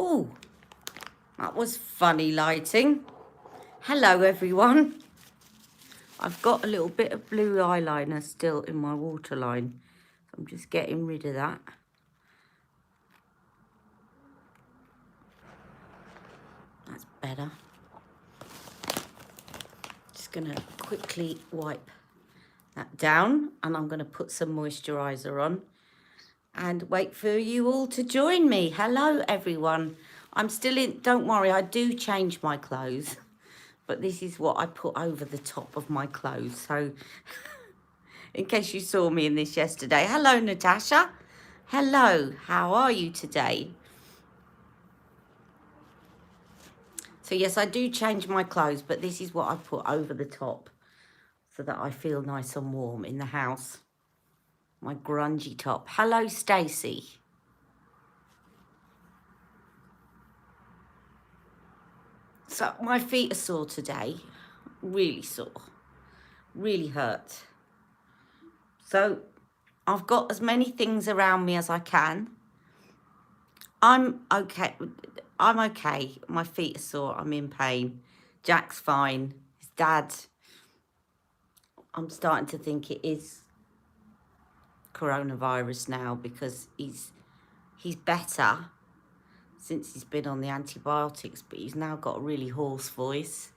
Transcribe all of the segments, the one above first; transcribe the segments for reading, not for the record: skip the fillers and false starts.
Oh, that was funny lighting. Hello, everyone. I've got a little bit of blue eyeliner still in my waterline. So I'm just getting rid of that. That's better. Just going to quickly wipe that down, and I'm going to put some moisturiser on and wait for you all to join me. Hello, everyone. I'm still in, don't worry, I do change my clothes, but this is what I put over the top of my clothes. So in case you saw me in this yesterday. Hello, Natasha. Hello, how are you today? So yes, I do change my clothes, but this is what I put over the top so that I feel nice and warm in the house. My grungy top. Hello, Stacey. So my feet are sore today. Really sore. Really hurt. So I've got as many things around me as I can. I'm okay. I'm okay. My feet are sore. I'm in pain. Jack's fine. His dad, I'm starting to think it is coronavirus now because he's better since he's been on the antibiotics, but he's now got a really hoarse voice,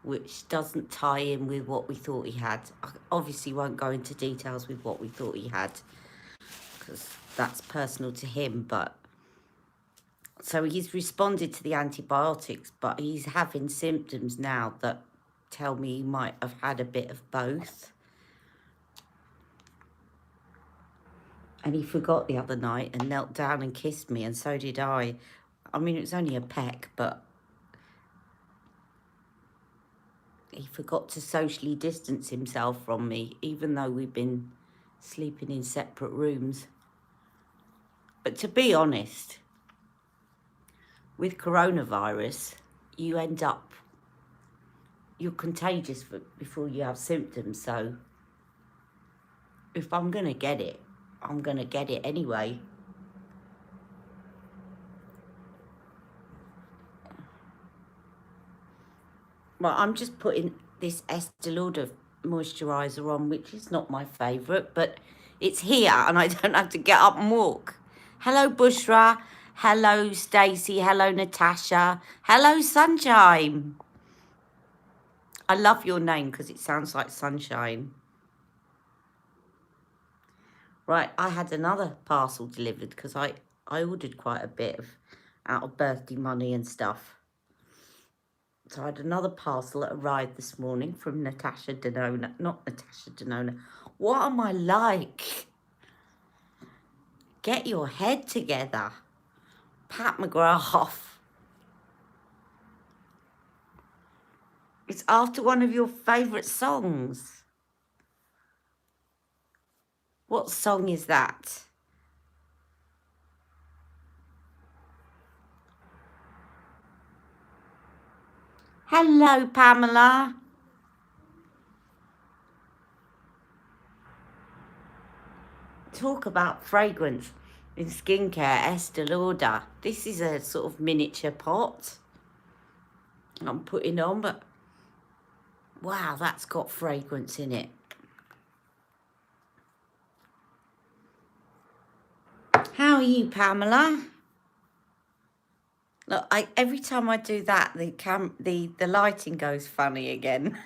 which doesn't tie in with what we thought he had. I obviously won't go into details with what we thought he had because that's personal to him, but so he's responded to the antibiotics, but he's having symptoms now that tell me he might have had a bit of both. And he forgot the other night and knelt down and kissed me, and so did I. I mean, it was only a peck, but he forgot to socially distance himself from me, even though we've been sleeping in separate rooms. But to be honest, with coronavirus, you end up, you're contagious before you have symptoms. So if I'm going to get it, I'm going to get it anyway. Well, I'm just putting this Estee Lauder moisturiser on, which is not my favourite, but it's here and I don't have to get up and walk. Hello, Bushra. Hello, Stacey. Hello, Natasha. Hello, Sunshine. I love your name because it sounds like sunshine. Right, I had another parcel delivered because I ordered quite a bit of out of birthday money and stuff. So I had another parcel that arrived this morning from Natasha Denona. Not Natasha Denona. What am I like? Get your head together. Pat McGrath. It's after one of your favourite songs. What song is that? Hello, Pamela. Talk about fragrance in skincare, Estee Lauder. This is a sort of miniature pot I'm putting on, but wow, that's got fragrance in it. How are you, Pamela? Look, every time I do that, the lighting goes funny again.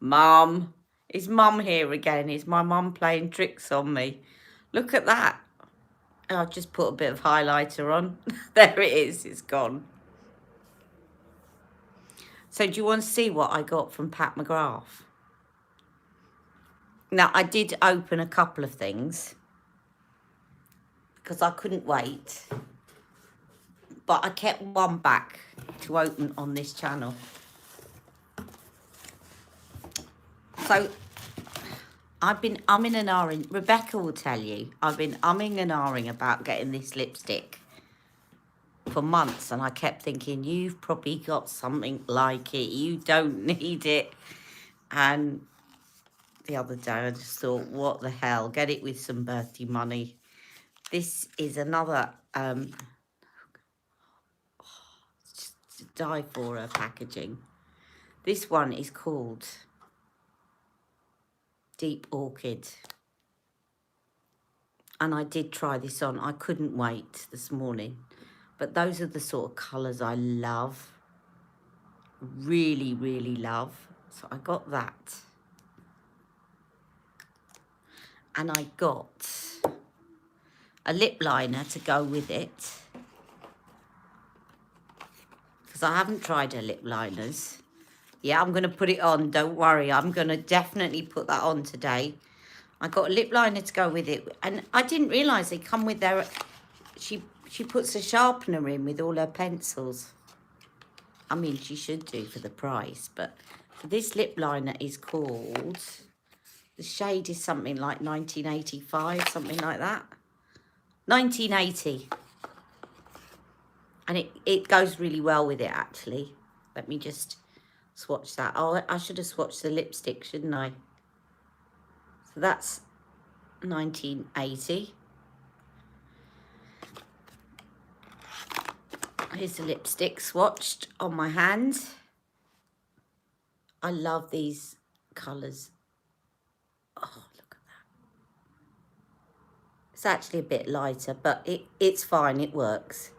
Mum, is Mum here again? Is my mum playing tricks on me? Look at that. I've just put a bit of highlighter on. There it is, it's gone. So do you want to see what I got from Pat McGrath? Now, I did open a couple of things because I couldn't wait. But I kept one back to open on this channel. So I've been umming and ahhing. Rebecca will tell you, I've been umming and ahhing about getting this lipstick for months, and I kept thinking, you've probably got something like it. You don't need it. And the other day I just thought, what the hell? Get it with some birthday money. This is another just to die for her packaging. This one is called Deep Orchid. And I did try this on. I couldn't wait this morning. But those are the sort of colours I love. Really, really love. So I got that. And I got a lip liner to go with it. Because I haven't tried her lip liners. Yeah, I'm going to put it on. Don't worry. I'm going to definitely put that on today. I got a lip liner to go with it. And I didn't realise they come with their... She puts a sharpener in with all her pencils. I mean, she should do for the price. But this lip liner is called... The shade is something like 1985, something like that. 1980. And it goes really well with it, actually. Let me just swatch that. Oh, I should have swatched the lipstick, shouldn't I? So that's 1980. Here's the lipstick swatched on my hand. I love these colours. Oh, look at that. It's actually a bit lighter, but it's fine. It works.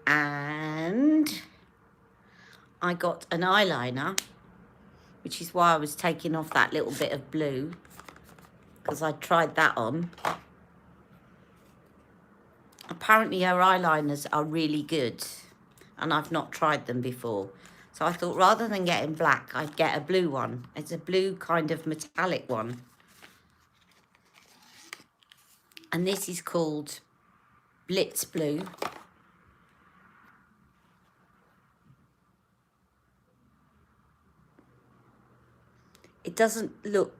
And I got an eyeliner, which is why I was taking off that little bit of blue, because I tried that on. Apparently her eyeliners are really good, and I've not tried them before. So I thought rather than getting black, I'd get a blue one. It's a blue kind of metallic one. And this is called Blitz Blue. It doesn't look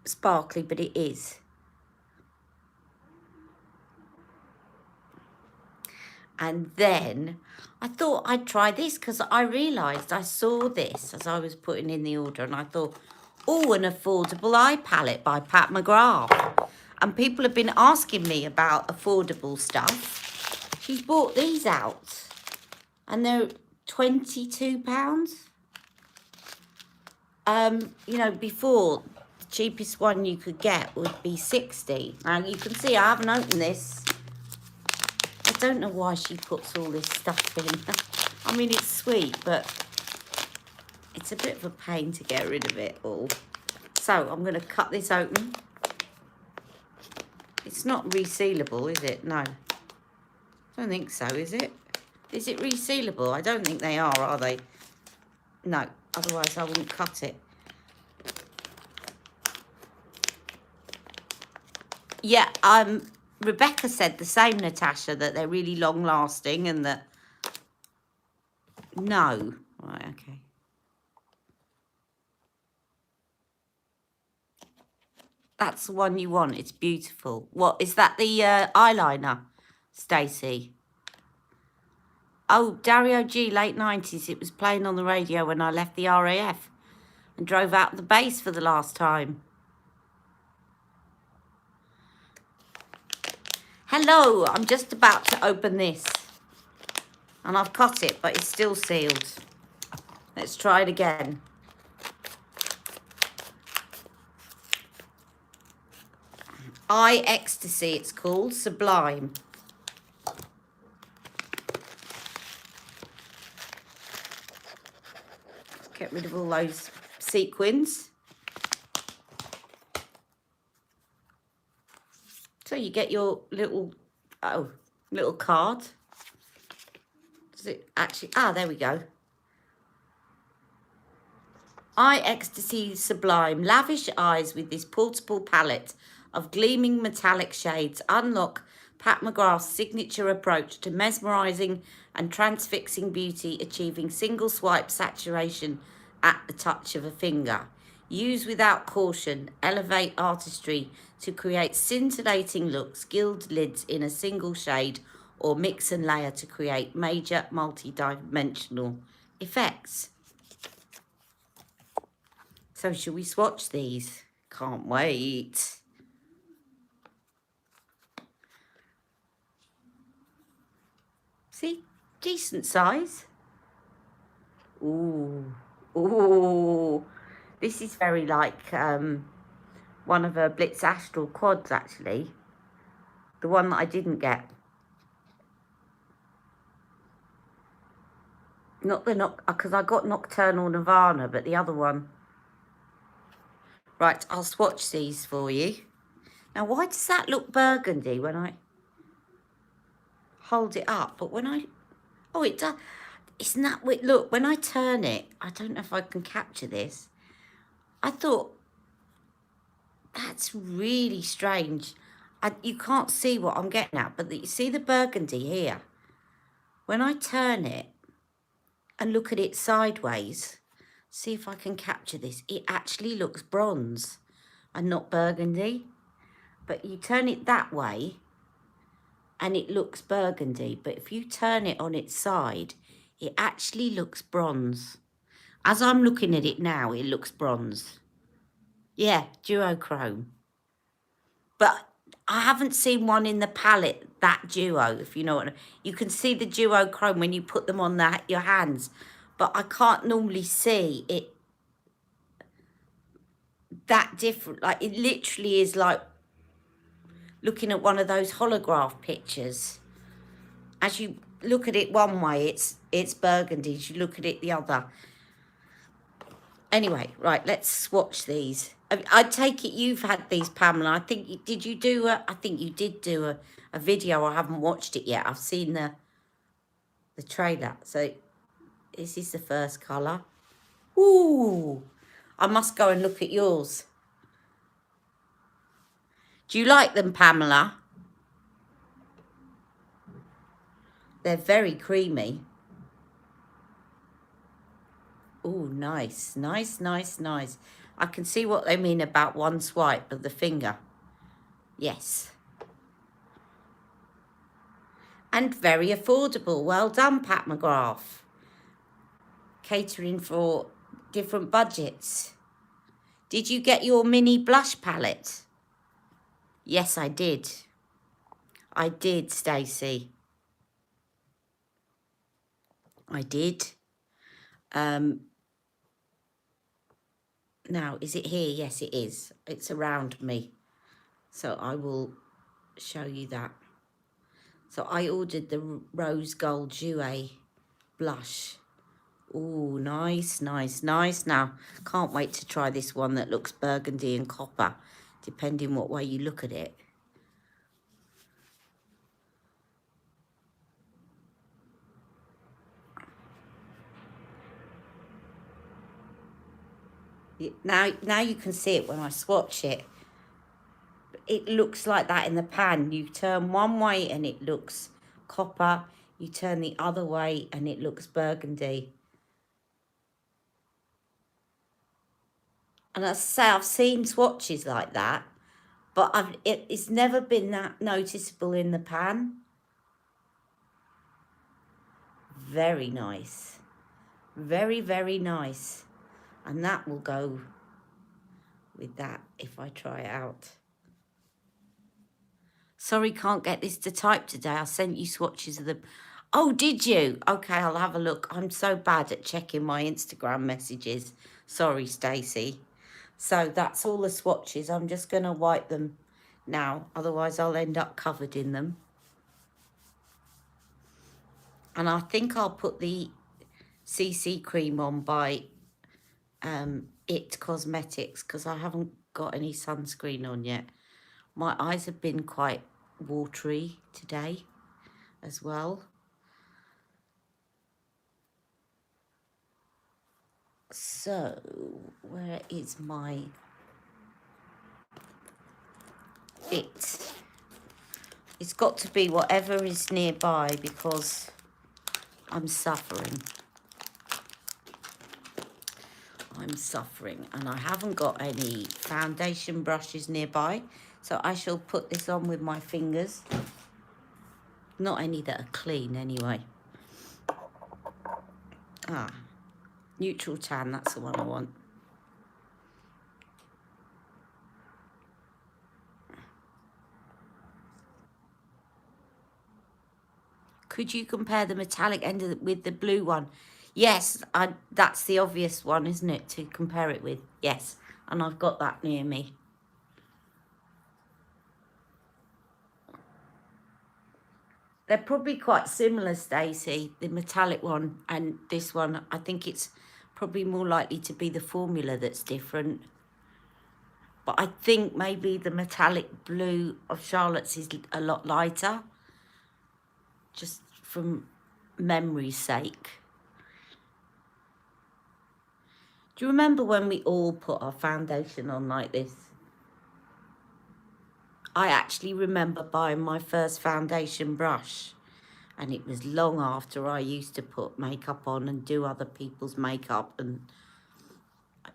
sparkly, but it is. And then I thought I'd try this because I realised I saw this as I was putting in the order, and I thought, oh, an affordable eye palette by Pat McGrath. And people have been asking me about affordable stuff. She's bought these out and they're £22. You know, before the cheapest one you could get would be 60. Now you can see I haven't opened this. I don't know why she puts all this stuff in. I mean, it's sweet, but it's a bit of a pain to get rid of it all. So I'm going to cut this open. It's not resealable, is it? No. I don't think so, is it? Is it resealable? I don't think they are they? No, otherwise I wouldn't cut it. Yeah, Rebecca said the same, Natasha, that they're really long-lasting and that... No. Right, okay. That's the one you want. It's beautiful. What, is that the eyeliner, Stacey? Oh, Dario G, late 90s. It was playing on the radio when I left the RAF and drove out the base for the last time. Hello, I'm just about to open this. And I've cut it, but it's still sealed. Let's try it again. Eye Ecstasy, it's called. Sublime. Get rid of all those sequins. So you get your little card. Does it actually... Ah, there we go. Eye Ecstasy Sublime. Lavish eyes with this portable palette of gleaming metallic shades. Unlock Pat McGrath's signature approach to mesmerising and transfixing beauty, achieving single swipe saturation at the touch of a finger. Use without caution. Elevate artistry to create scintillating looks. Gild lids in a single shade or mix and layer to create major multi-dimensional effects. So shall we swatch these? Can't wait. See, decent size. Ooh, ooh. This is very like one of her Blitz Astral quads, actually. The one that I didn't get. Not the because I got Nocturnal Nirvana, but the other one. Right, I'll swatch these for you. Now, why does that look burgundy when I hold it up? But when I... Oh, it does. Isn't that... Look, when I turn it, I don't know if I can capture this. I thought, that's really strange. You can't see what I'm getting at, but you see the burgundy here? When I turn it and look at it sideways, see if I can capture this, it actually looks bronze and not burgundy. But you turn it that way and it looks burgundy. But if you turn it on its side, it actually looks bronze. As I'm looking at it now, it looks bronze. Yeah, duochrome. But I haven't seen one in the palette, that duo, if you know what I mean. You can see the duochrome when you put them on your hands. But I can't normally see it that different. Like, it literally is like looking at one of those holograph pictures. As you look at it one way, it's burgundy. As you look at it the other. Anyway, right, let's swatch these. I take it you've had these, Pamela. I think I think you did do a video. I haven't watched it yet. I've seen the trailer. So this is the first colour. Ooh, I must go and look at yours. Do you like them, Pamela? They're very creamy. Oh, nice, nice, nice, nice. I can see what they mean about one swipe of the finger. Yes. And very affordable. Well done, Pat McGrath. Catering for different budgets. Did you get your mini blush palette? Yes, I did. I did, Stacey. I did. Now, is it here? Yes, it is. It's around me. So I will show you that. So I ordered the Rose Gold Jouer blush. Oh, nice, nice, nice. Now, can't wait to try this one that looks burgundy and copper, depending what way you look at it. Now you can see it when I swatch it. It looks like that in the pan. You turn one way and it looks copper. You turn the other way and it looks burgundy. And I say I've seen swatches like that, but it's never been that noticeable in the pan. Very nice. Very, very nice. And that will go with that if I try it out. Sorry, can't get this to type today. I sent you swatches of them. Oh, did you? Okay, I'll have a look. I'm so bad at checking my Instagram messages. Sorry, Stacey. So that's all the swatches. I'm just going to wipe them now. Otherwise, I'll end up covered in them. And I think I'll put the CC cream on by It Cosmetics because I haven't got any sunscreen on yet. My eyes have been quite watery today as well. So, where is my It? It's got to be whatever is nearby because I'm suffering. I'm suffering and I haven't got any foundation brushes nearby. So I shall put this on with my fingers. Not any that are clean anyway. Neutral tan, that's the one I want. Could you compare the metallic end with the blue one? Yes, that's the obvious one, isn't it, to compare it with? Yes, and I've got that near me. They're probably quite similar, Stacey, the metallic one and this one. I think it's probably more likely to be the formula that's different. But I think maybe the metallic blue of Charlotte's is a lot lighter, just from memory's sake. Do you remember when we all put our foundation on like this? I actually remember buying my first foundation brush, and it was long after I used to put makeup on and do other people's makeup, and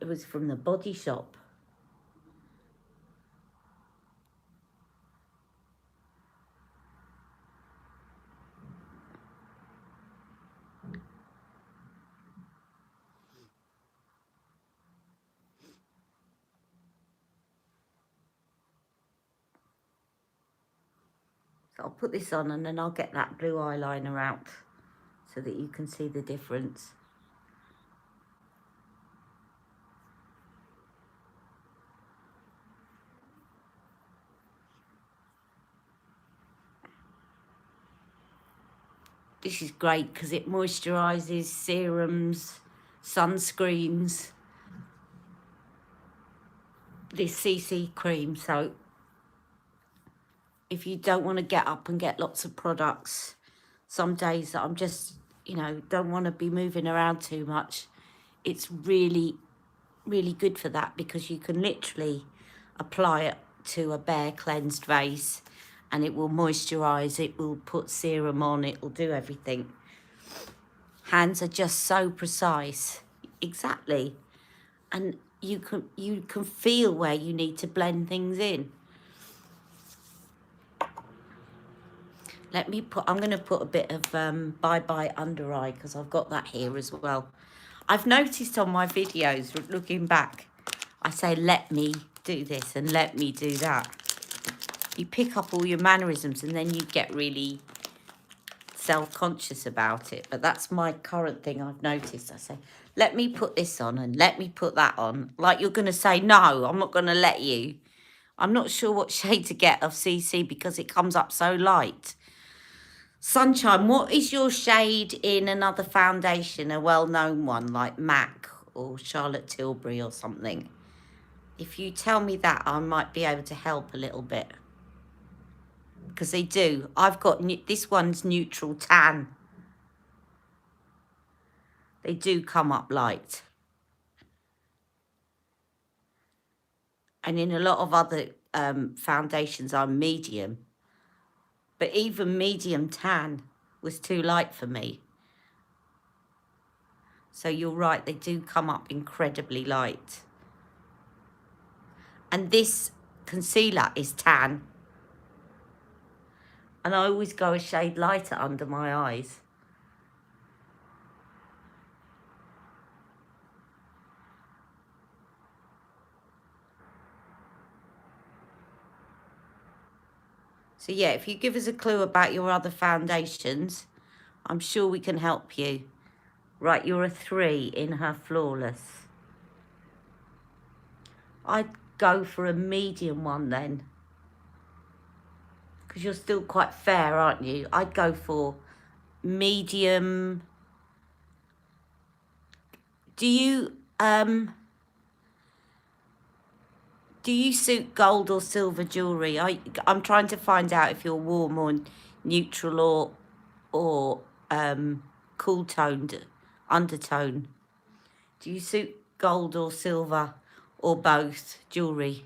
it was from the Body Shop. So I'll put this on and then I'll get that blue eyeliner out so that you can see the difference. This is great because it moisturises, serums, sunscreens. This CC cream, so if you don't want to get up and get lots of products, some days that I'm just, you know, don't want to be moving around too much, it's really, really good for that, because you can literally apply it to a bare cleansed face and it will moisturise, it will put serum on, it will do everything. Hands are just so precise. Exactly. And you can feel where you need to blend things in. Let me put, I'm going to put a bit of Bye Bye Under Eye, because I've got that here as well. I've noticed on my videos, looking back, I say, let me do this and let me do that. You pick up all your mannerisms and then you get really self-conscious about it. But that's my current thing I've noticed. I say, let me put this on and let me put that on. Like you're going to say, no, I'm not going to let you. I'm not sure what shade to get of CC because it comes up so light. Sunshine, what is your shade in another foundation, a well-known one like MAC or Charlotte Tilbury or something? If you tell me that, I might be able to help a little bit. Because they do. I've got, this one's neutral tan. They do come up light. And in a lot of other foundations, I'm medium. But even medium tan was too light for me. So you're right, they do come up incredibly light. And this concealer is tan. And I always go a shade lighter under my eyes. So yeah, if you give us a clue about your other foundations, I'm sure we can help you. Right, you're a 3 in her Flawless. I'd go for a medium one then. Because you're still quite fair, aren't you? I'd go for medium. Do you suit gold or silver jewellery? I'm trying to find out if you're warm or neutral or cool toned undertone. Do you suit gold or silver or both jewellery?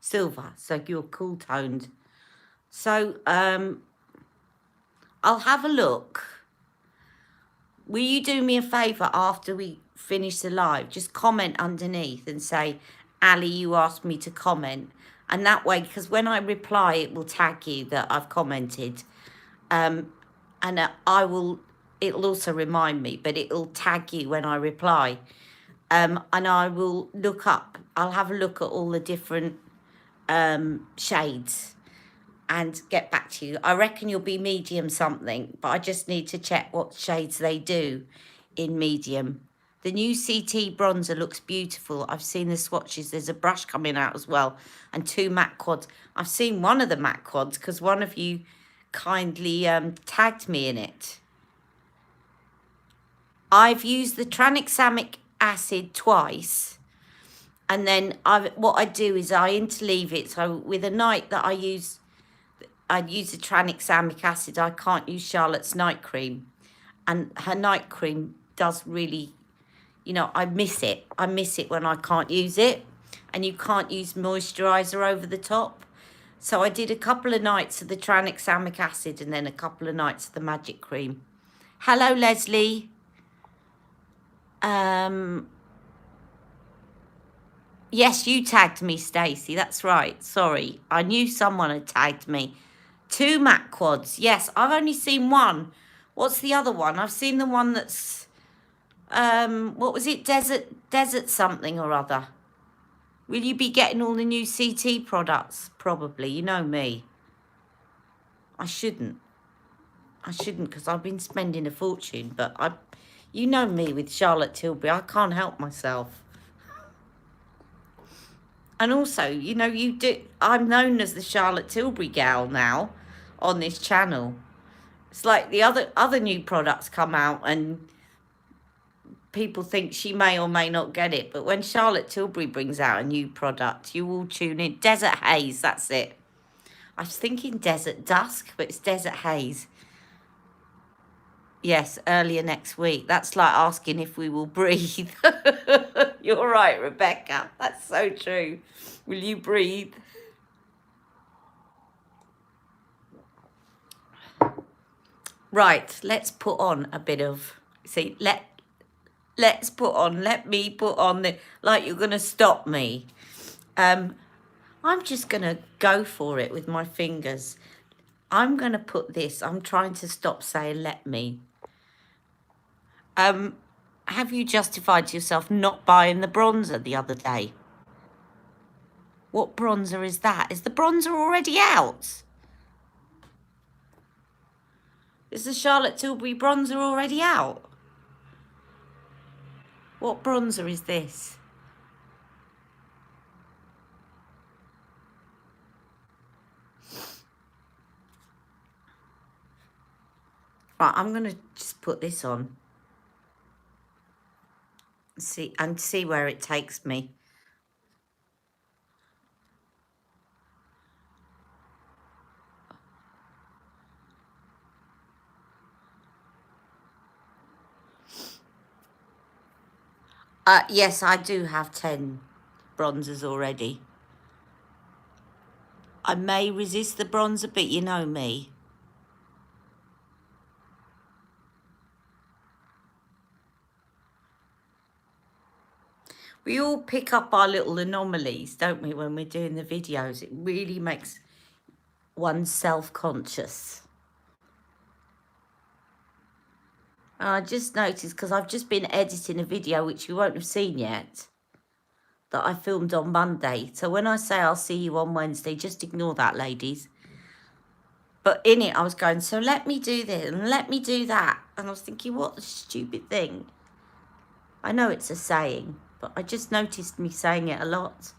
Silver, so you're cool toned. So I'll have a look. Will you do me a favour after we finish the live? Just comment underneath and say, Ali, you asked me to comment. And that way, because when I reply, it will tag you that I've commented. And I will it'll also remind me, but it'll tag you when I reply. And I will look up, I'll have a look at all the different shades and get back to you. I reckon you'll be medium something, but I just need to check what shades they do in medium. The new CT bronzer looks beautiful. I've seen the swatches. There's a brush coming out as well, and 2 matte quads. I've seen one of the matte quads because one of you kindly tagged me in it. I've used the tranexamic acid twice, and then what I do is I interleave it. So with a night that I use the tranexamic acid, I can't use Charlotte's night cream, and her night cream does really, you know, I miss it. I miss it when I can't use it, and you can't use moisturizer over the top. So I did a couple of nights of the tranexamic acid and then a couple of nights of the magic cream. Hello, Leslie. Yes, you tagged me, Stacey. That's right. Sorry. I knew someone had tagged me. 2 matte quads. Yes, I've only seen one. What's the other one? I've seen the one that's, what was it? Desert something or other. Will you be getting all the new CT products? Probably. You know me. I shouldn't because I've been spending a fortune, but you know me with Charlotte Tilbury. I can't help myself. And also, you know, I'm known as the Charlotte Tilbury gal now on this channel. It's like the other new products come out and people think she may or may not get it. But when Charlotte Tilbury brings out a new product, you all tune in. Desert Haze, that's it. I was thinking Desert Dusk, but it's Desert Haze. Yes, earlier next week. That's like asking if we will breathe. You're right, Rebecca. That's so true. Will you breathe? Right, let's put on a bit of... See, let me put on the... Like you're going to stop me. I'm just going to go for it with my fingers. I'm going to put this... I'm trying to stop saying let me. Have you justified to yourself not buying the bronzer the other day? What bronzer is that? Is the bronzer already out? Is the Charlotte Tilbury bronzer already out? What bronzer is this? Right, I'm going to just put this on. See where it takes me. Yes, I do have 10 bronzers already. I may resist the bronzer, but you know me. We all pick up our little anomalies, don't we, when we're doing the videos? It really makes one self-conscious. I just noticed, because I've just been editing a video, which you won't have seen yet, that I filmed on Monday. So when I say I'll see you on Wednesday, just ignore that, ladies. But in it, I was going, so let me do this and let me do that. And I was thinking, what a stupid thing. I know it's a saying, but I just noticed me saying it a lot.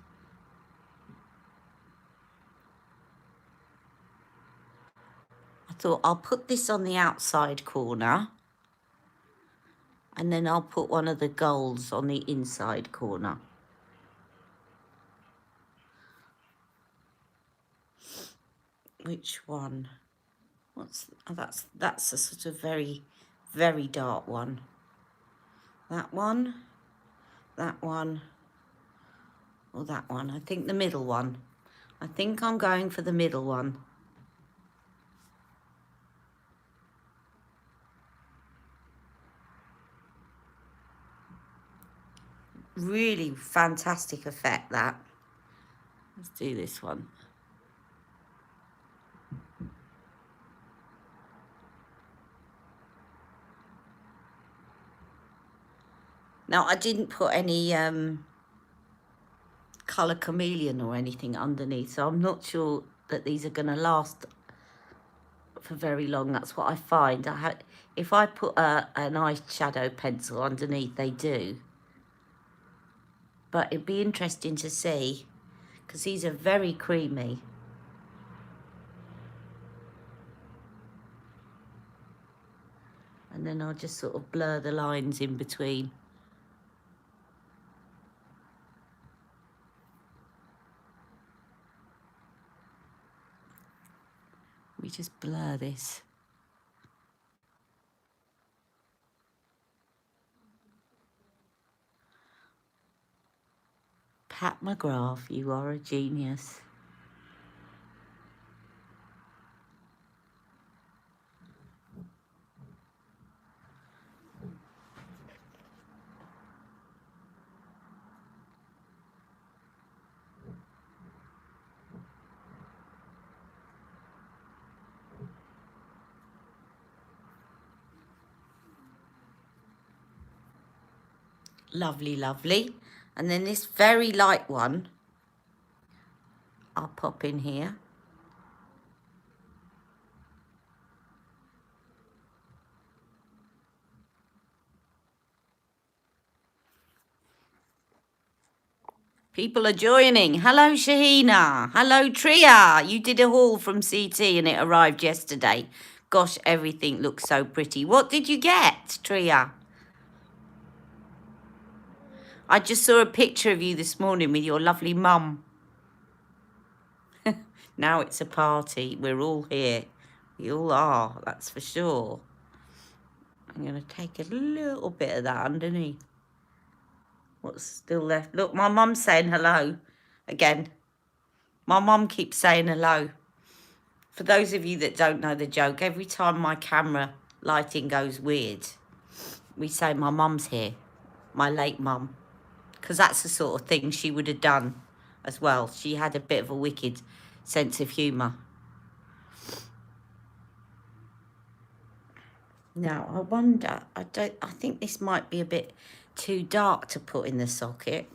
I thought I'll put this on the outside corner. And then I'll put one of the golds on the inside corner. Which one? That's a sort of very, very dark one. That one, or that one. I think the middle one. I think I'm going for the middle one. Really fantastic effect, that. Let's do this one. Now, I didn't put any colour chameleon or anything underneath, so I'm not sure that these are going to last for very long. That's what I find. If I put an eyeshadow pencil underneath, they do. But it'd be interesting to see, because these are very creamy. And then I'll just sort of blur the lines in between. We just blur this. Pat McGrath, you are a genius. Lovely, lovely. And then this very light one, I'll pop in here. People are joining. Hello, Shahina. Hello, Tria. You did a haul from CT and it arrived yesterday. Gosh, everything looks so pretty. What did you get, Tria? I just saw a picture of you this morning with your lovely mum. Now it's a party. We're all here. We all are, that's for sure. I'm going to take a little bit of that underneath. What's still left? Look, my mum's saying hello again. My mum keeps saying hello. For those of you that don't know the joke, every time my camera lighting goes weird, we say my mum's here, my late mum, because that's the sort of thing she would have done as well. She had a bit of a wicked sense of humour. Now, I wonder, I think this might be a bit too dark to put in the socket,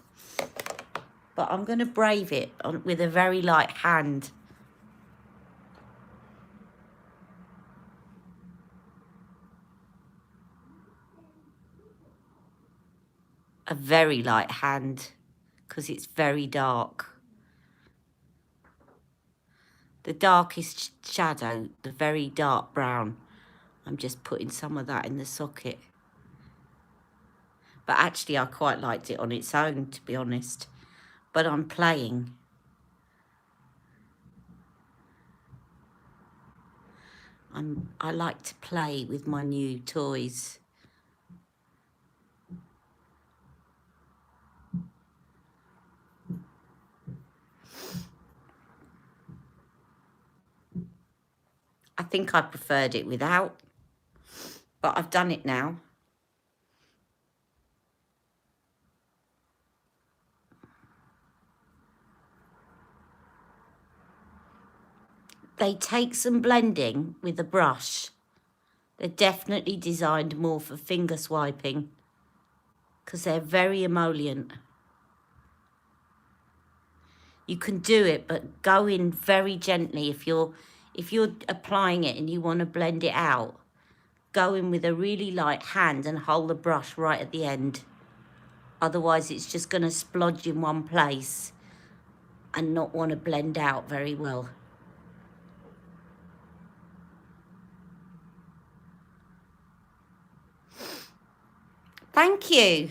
but I'm going to brave it with a very light hand. A very light hand, because it's very dark. The darkest shadow, the very dark brown, I'm just putting some of that in the socket. But actually, I quite liked it on its own, to be honest. But I'm playing. I like to play with my new toys. I think I preferred it without, but I've done it now. They take some blending with a brush. They're definitely designed more for finger swiping because they're very emollient. You can do it, but go in very gently. If you're applying it and you want to blend it out, go in with a really light hand and hold the brush right at the end. Otherwise, it's just going to splodge in one place and not want to blend out very well. Thank you.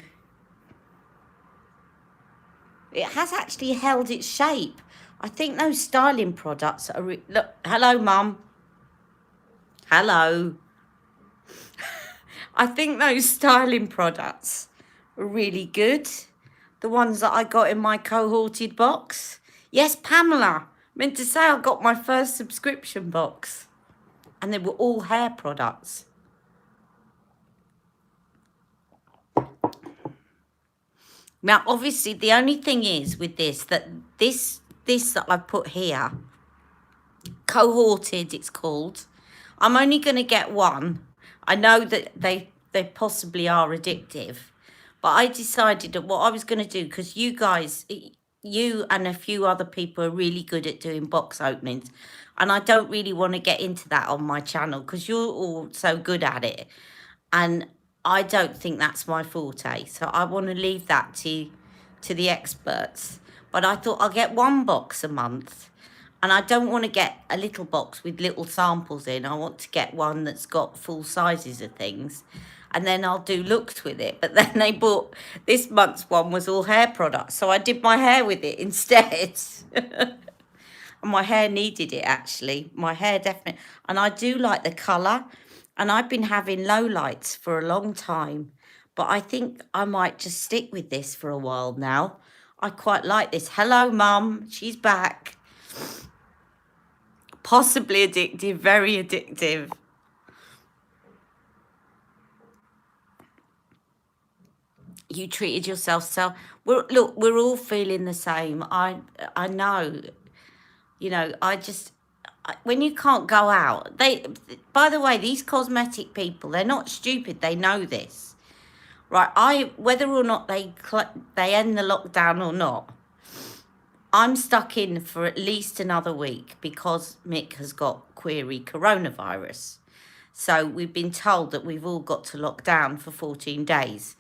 It has actually held its shape. I think those styling products are... Look, hello, Mum. Hello. I think those styling products are really good. The ones that I got in my cohorted box. Yes, Pamela. Meant to say I got my first subscription box. And they were all hair products. Now, obviously, the only thing is with this, that this that I've put here, cohorted it's called, I'm only going to get one. I know that they possibly are addictive, But I decided that what I was going to do, because you guys, you and a few other people are really good at doing box openings. And I don't really want to get into that on my channel because you're all so good at it. And I don't think that's my forte. So I want to leave that to the experts. But I thought I'll get one box a month. And I don't want to get a little box with little samples in. I want to get one that's got full sizes of things. And then I'll do looks with it. But then they bought, this month's one was all hair products. So I did my hair with it instead. And my hair needed it, actually. My hair definitely. And I do like the colour. And I've been having low lights for a long time. But I think I might just stick with this for a while now. I quite like this. Hello, Mum. She's back. Possibly addictive, very addictive. You treated yourself so. Look, we're all feeling the same. I know. You know, when you can't go out, by the way, these cosmetic people, they're not stupid. They know this, right? Whether or not they end the lockdown or not, I'm stuck in for at least another week because Mick has got query coronavirus. So we've been told that we've all got to lock down for 14 days.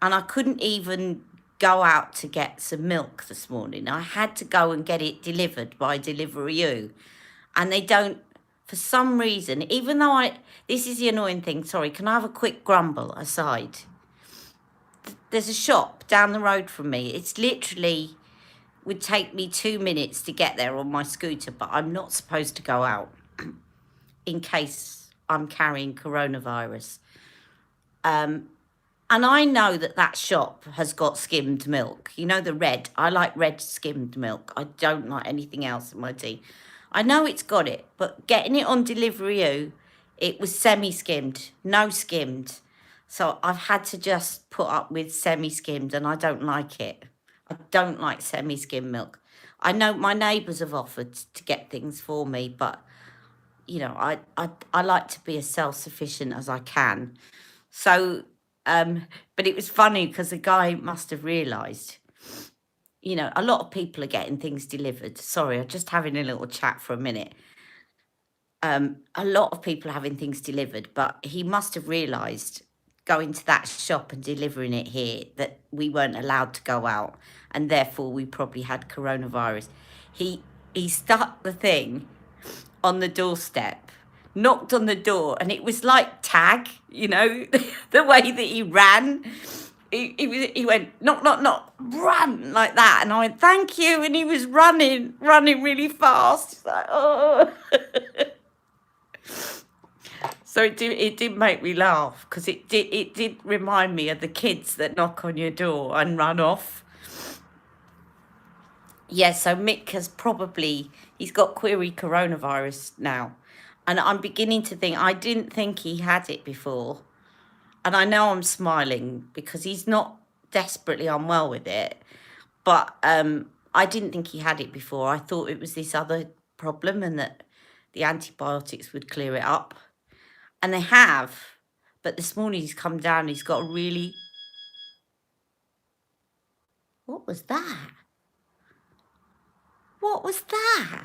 And I couldn't even go out to get some milk this morning. I had to go and get it delivered by Deliveroo. And they don't, for some reason, even though this is the annoying thing, sorry, can I have a quick grumble aside? There's a shop down the road from me. It's literally, would take me 2 minutes to get there on my scooter, but I'm not supposed to go out in case I'm carrying coronavirus. And I know that shop has got skimmed milk. You know, the red. I like red skimmed milk. I don't like anything else in my tea. I know it's got it, but getting it on Deliveroo, it was semi-skimmed, no skimmed. So I've had to just put up with semi-skimmed, and I don't like it. I don't like semi-skimmed milk. I know my neighbours have offered to get things for me, but, you know, I like to be as self-sufficient as I can. So... but it was funny because the guy must have realised, you know, a lot of people are getting things delivered. Sorry, I'm just having a little chat for a minute. A lot of people are having things delivered, but he must have realised going to that shop and delivering it here that we weren't allowed to go out, and therefore we probably had coronavirus. He stuck the thing on the doorstep, knocked on the door, and it was like tag, you know, the way that he ran. He went, knock, knock, knock, run, like that. And I went, thank you. And he was running really fast. It's like, oh. So it did make me laugh because it did remind me of the kids that knock on your door and run off. Yeah, so Mick has he's got query coronavirus now. And I'm beginning to think, I didn't think he had it before. And I know I'm smiling because he's not desperately unwell with it. But I didn't think he had it before. I thought it was this other problem and that the antibiotics would clear it up. And they have. But this morning he's come down, he's got a really... What was that? What was that?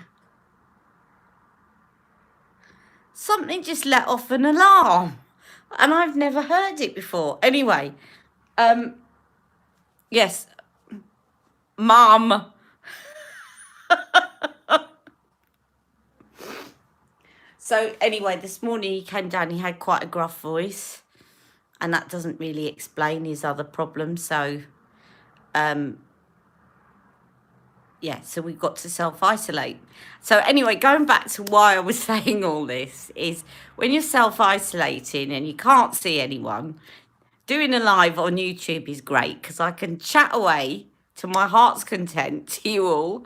Something just let off an alarm. And I've never heard it before. Anyway, yes, Mum. So anyway, this morning he came down, he had quite a gruff voice. And that doesn't really explain his other problems. So, yeah, so we've got to self-isolate. So anyway, going back to why I was saying all this is when you're self-isolating and you can't see anyone, doing a live on YouTube is great because I can chat away to my heart's content to you all,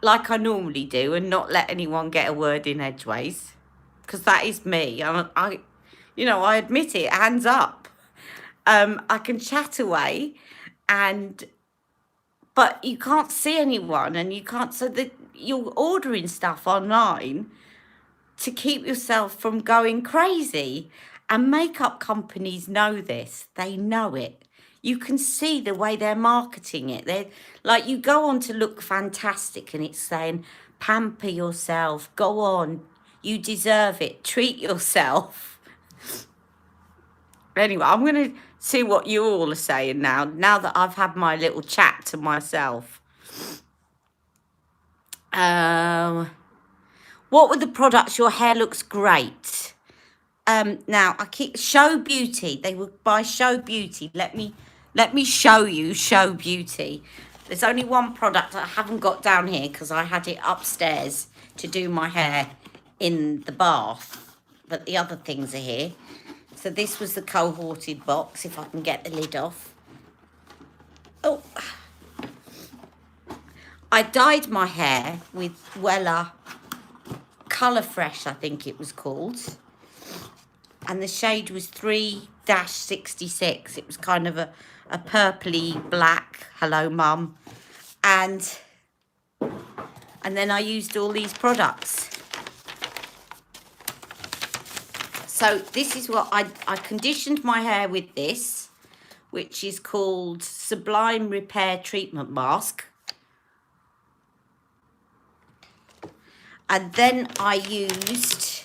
like I normally do, and not let anyone get a word in edgeways, because that is me. I admit it, hands up. I can chat away but you can't see anyone, and you can't, so that you're ordering stuff online to keep yourself from going crazy. And makeup companies know this. They know it. You can see the way they're marketing it. They're like, you go on to look fantastic and it's saying, pamper yourself, go on, you deserve it, treat yourself. Anyway, I'm going to see what you all are saying now that I've had my little chat to myself. What were the products? Your hair looks great. Now I keep Show Beauty. They were by Show Beauty. Let me show you Show Beauty. There's only one product I haven't got down here because I had it upstairs to do my hair in the bath, but the other things are here. So this was the cohorted box, if I can get the lid off. Oh, I dyed my hair with Wella Colour Fresh, I think it was called. And the shade was 3-66. It was kind of a purpley black. Hello, Mum. And then I used all these products. So this is what I conditioned my hair with this, which is called Sublime Repair Treatment Mask. And then I used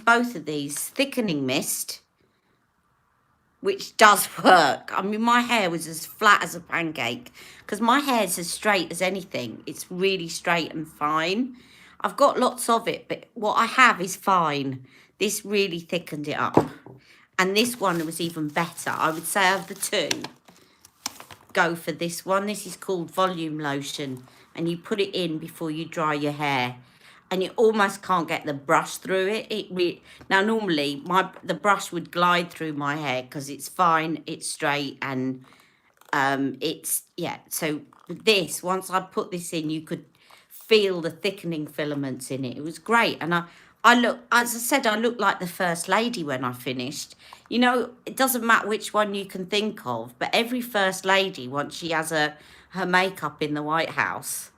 both of these, thickening mist, which does work. I mean, my hair was as flat as a pancake because my hair's as straight as anything. It's really straight and fine. I've got lots of it, but what I have is fine. This really thickened it up. And this one was even better. I would say of the two, go for this one. This is called Volume Lotion. And you put it in before you dry your hair. And you almost can't get the brush through it. Now, normally, the brush would glide through my hair because it's fine, it's straight, and so this, once I put this in, you could feel the thickening filaments in it. It was great. And I look, as I said, I looked like the First Lady when I finished. You know, it doesn't matter which one you can think of, but every First Lady, once she has her makeup in the White House,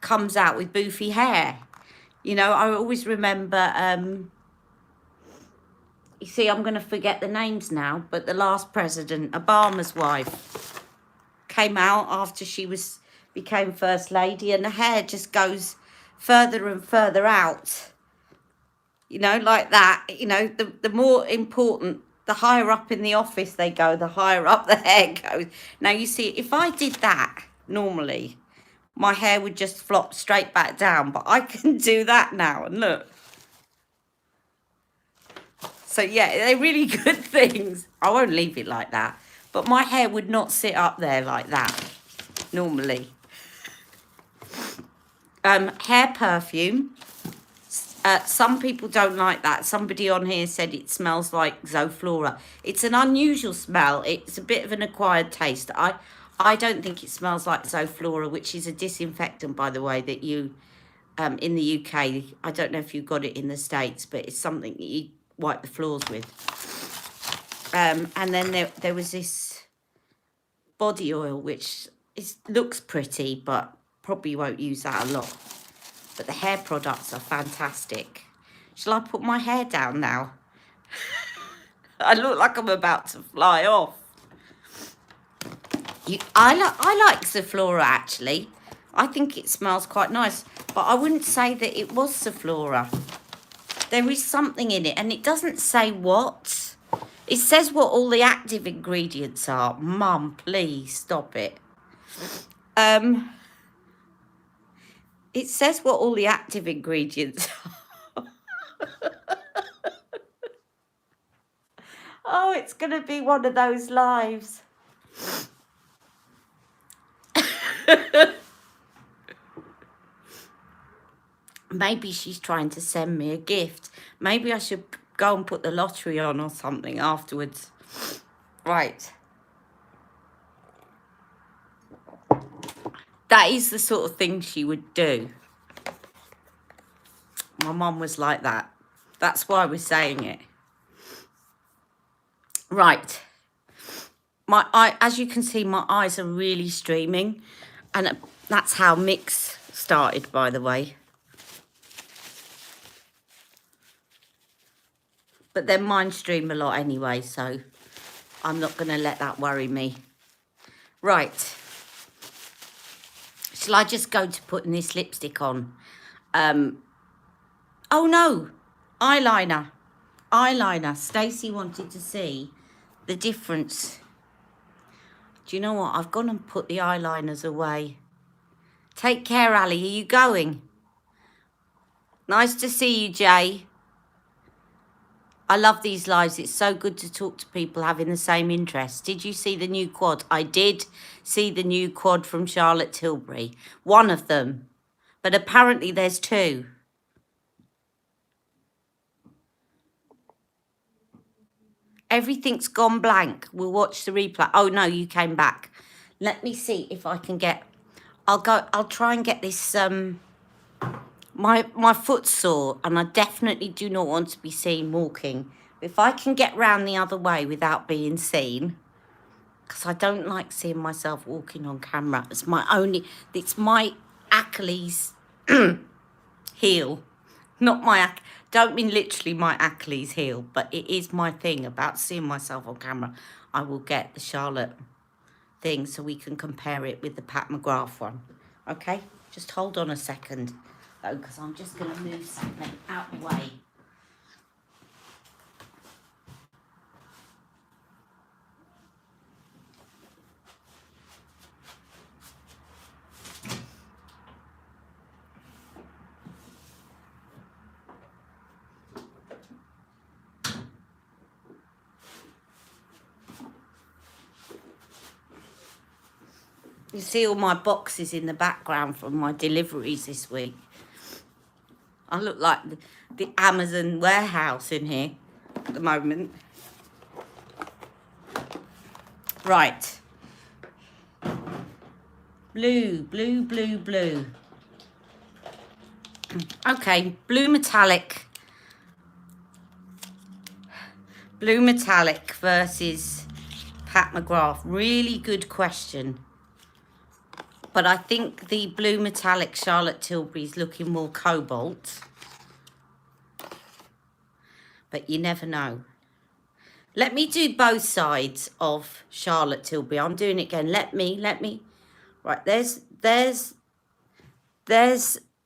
comes out with boofy hair. You know, I always remember, you see, I'm going to forget the names now, but the last president, Obama's wife, came out after she became First Lady, and the hair just goes further and further out. You know, like that. You know, the more important, the higher up in the office they go, the higher up the hair goes. Now, you see, if I did that normally, my hair would just flop straight back down, but I can do that now, and look. So yeah, they're really good things. I won't leave it like that, but my hair would not sit up there like that normally. Hair perfume. Some people don't like that. Somebody on here said it smells like Zoflora. It's an unusual smell. It's a bit of an acquired taste. I don't think it smells like Zoflora, which is a disinfectant, by the way, that you, in the UK, I don't know if you got it in the States, but it's something that you wipe the floors with. And then there was this body oil, which looks pretty, but probably won't use that a lot. But the hair products are fantastic. Shall I put my hair down now? I look like I'm about to fly off. I like Zoflora, actually. I think it smells quite nice, but I wouldn't say that it was Zoflora. There is something in it, and it doesn't say what. It says what all the active ingredients are. Mum, please stop it. It says what all the active ingredients are. Oh, it's going to be one of those lives. Maybe she's trying to send me a gift. Maybe I should go and put the lottery on or something afterwards. Right. That is the sort of thing she would do. My mum was like that. That's why we're saying it. Right. As you can see, my eyes are really streaming. And that's how Mix started, by the way. But then mine stream a lot anyway, so I'm not going to let that worry me. Right. Shall I just go to putting this lipstick on? Oh no, eyeliner. Eyeliner. Stacey wanted to see the difference. Do you know what? I've gone and put the eyeliners away. Take care, Ali. Are you going? Nice to see you, Jay. I love these lives. It's so good to talk to people having the same interests. Did you see the new quad? I did see the new quad from Charlotte Tilbury. One of them. But apparently there's two. Everything's gone blank. We'll watch the replay. Oh, no, you came back. Let me see if I can get... I'll try and get this... My foot's sore, and I definitely do not want to be seen walking. If I can get round the other way without being seen, because I don't like seeing myself walking on camera. It's my Achilles heel. Not my... Don't mean literally my Achilles heel, but it is my thing about seeing myself on camera. I will get the Charlotte thing so we can compare it with the Pat McGrath one. Okay? Just hold on a second, though, because I'm just going to move something out the way. You see all my boxes in the background from my deliveries this week. I look like the Amazon warehouse in here at the moment. Right. Blue, blue, blue, blue. Okay, blue metallic. Blue metallic versus Pat McGrath. Really good question. But I think the blue metallic Charlotte Tilbury is looking more cobalt. But you never know. Let me do both sides of Charlotte Tilbury. I'm doing it again. Let me. Right, there's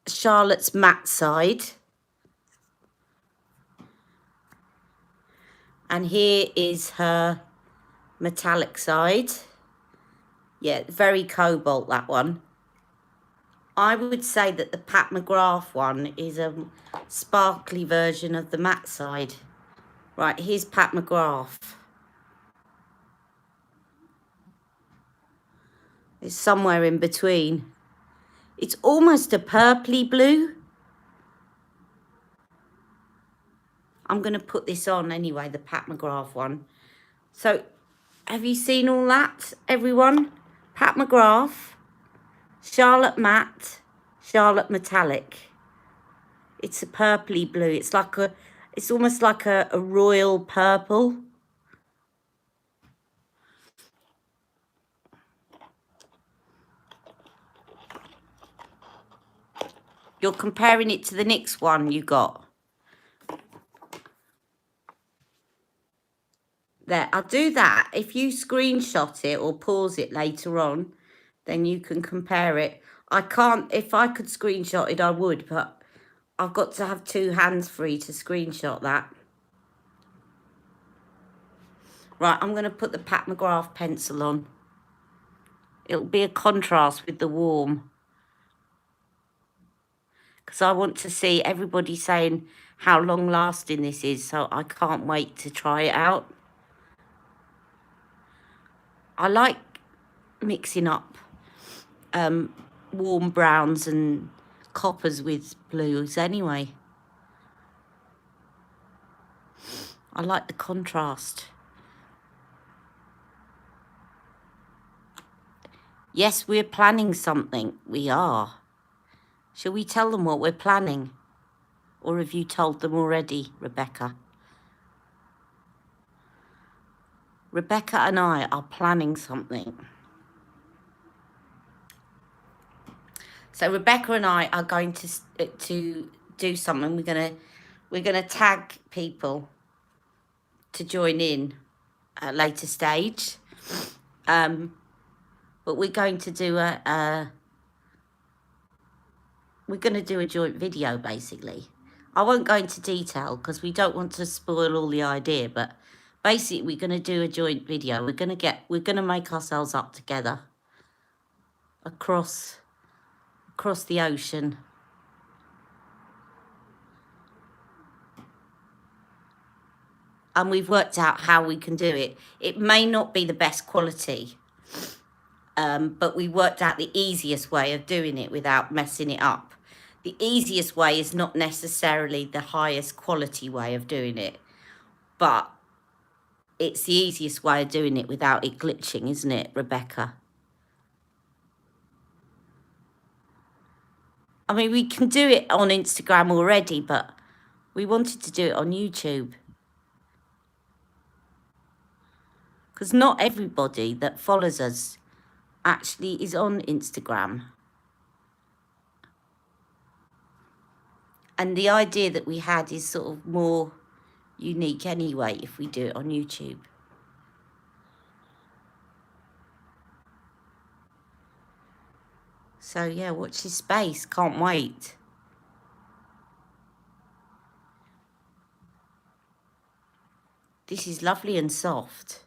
Charlotte's matte side. And here is her metallic side. Yeah, very cobalt, that one. I would say that the Pat McGrath one is a sparkly version of the matte side. Right, here's Pat McGrath. It's somewhere in between. It's almost a purpley blue. I'm going to put this on anyway, the Pat McGrath one. So, have you seen all that, everyone? Pat McGrath, Charlotte Matte, Charlotte Metallic. It's a purpley blue. It's almost like a royal purple. You're comparing it to the NYX one you got. There, I'll do that. If you screenshot it or pause it later on, then you can compare it. I can't, if I could screenshot it, I would, but I've got to have two hands free to screenshot that. Right, I'm going to put the Pat McGrath pencil on. It'll be a contrast with the warm. Because I want to see everybody saying how long lasting this is, so I can't wait to try it out. I like mixing up warm browns and coppers with blues anyway. I like the contrast. Yes, we're planning something. We are. Shall we tell them what we're planning? Or have you told them already, Rebecca? Rebecca and I are planning something. So Rebecca and I are going to do something. We're gonna tag people to join in at a later stage. But we're going to do we're going to do a joint video, basically. I won't go into detail because we don't want to spoil all the idea, but basically we're going to do a joint video. We're going to make ourselves up together across the ocean. And we've worked out how we can do it. It may not be the best quality, but we worked out the easiest way of doing it without messing it up. The easiest way is not necessarily the highest quality way of doing it, but it's the easiest way of doing it without it glitching, isn't it, Rebecca? I mean, we can do it on Instagram already, but we wanted to do it on YouTube. Because not everybody that follows us actually is on Instagram. And the idea that we had is sort of more unique anyway if we do it on YouTube. So yeah, watch this space. Can't wait. This is lovely and soft.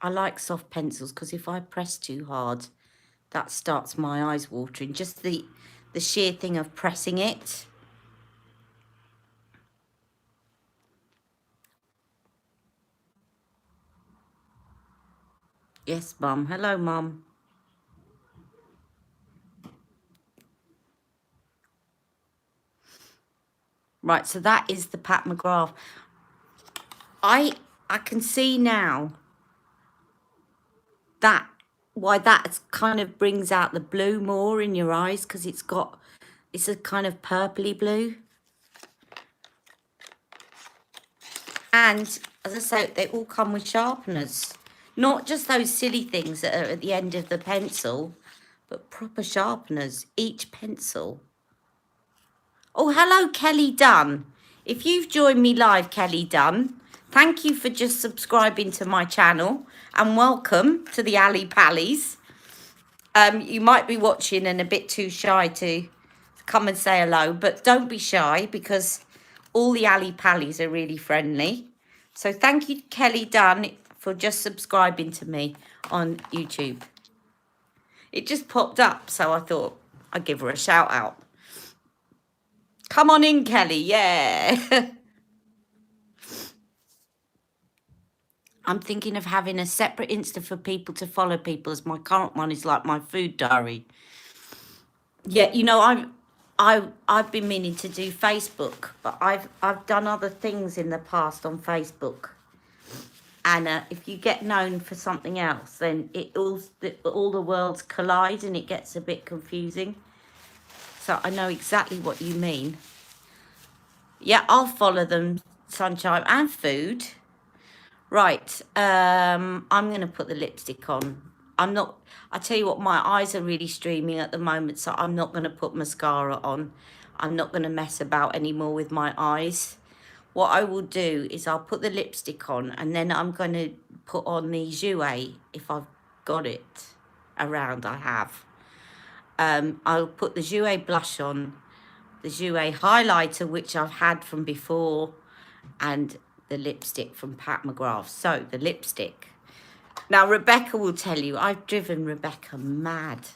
I like soft pencils because if I press too hard, that starts my eyes watering. Just the sheer thing of pressing it. Yes, Mum. Hello, Mum. Right, so that is the Pat McGrath. I can see now that why that kind of brings out the blue more in your eyes, because it's a kind of purpley blue. And as I say, they all come with sharpeners. Not just those silly things that are at the end of the pencil, but proper sharpeners, each pencil. Oh, hello, Kelly Dunn. If you've joined me live, Kelly Dunn, thank you for just subscribing to my channel and welcome to the Ali Pallies. You might be watching and a bit too shy to come and say hello, but don't be shy because all the Ali Pallies are really friendly. So thank you, Kelly Dunn, for just subscribing to me on YouTube. It just popped up, so I thought I'd give her a shout out. Come on in, Kelly, yeah. I'm thinking of having a separate Insta for people to follow people, as my current one is like my food diary. Yeah, you know, I've been meaning to do Facebook, but I've done other things in the past on Facebook. And if you get known for something else, then all the worlds collide and it gets a bit confusing. So I know exactly what you mean. Yeah, I'll follow them, Sunshine, and food. Right, I'm going to put the lipstick on. I tell you what, my eyes are really streaming at the moment, so I'm not going to put mascara on. I'm not going to mess about anymore with my eyes. What I will do is I'll put the lipstick on, and then I'm going to put on the Jouer, if I've got it around. I have. I'll put the Jouer blush on, the Jouer highlighter, which I've had from before, and the lipstick from Pat McGrath. So the lipstick. Now Rebecca will tell you, I've driven Rebecca mad.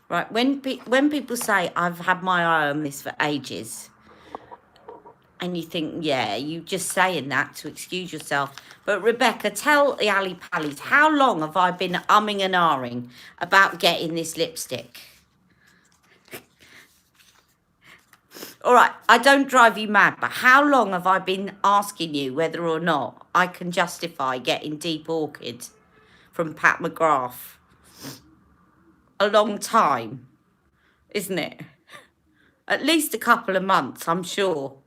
Right, when people say I've had my eye on this for ages, and you think, yeah, you just saying that to excuse yourself. But Rebecca, tell the Ali Pallies, how long have I been umming and ahhing about getting this lipstick? All right, I don't drive you mad, but how long have I been asking you whether or not I can justify getting Deep Orchid from Pat McGrath? A long time, isn't it? At least a couple of months, I'm sure.